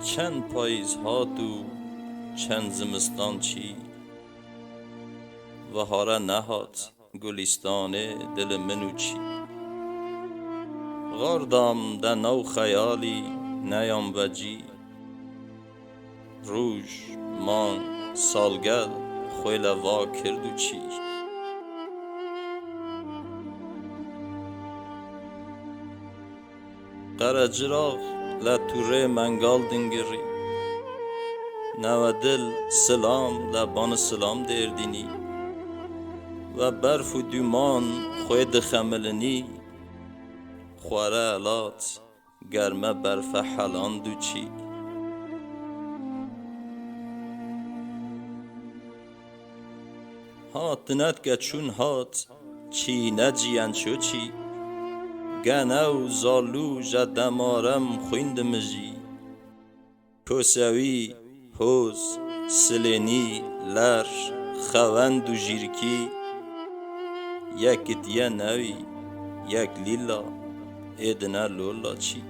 چند پاییز هات و چند زمستان چی و هاره نهات گلستان دل منو چی غاردام ده نو خیالی نیام وجی روژ مانگ سالگل خویل وا کردو چی قره جراغ لطوره منگال دنگری نو دل سلام لبان سلام دردینی و برف و دومان خوی دخملنی خواره علات گرمه برف حلان دو چی هات نت گچون هات چی نجیان شو چی گنو زالو جدمارم خویندمجی کوسوی هوز سلینی لر خوند و جیرکی یک دیه نوی یک لیلا ایدنا لولا چی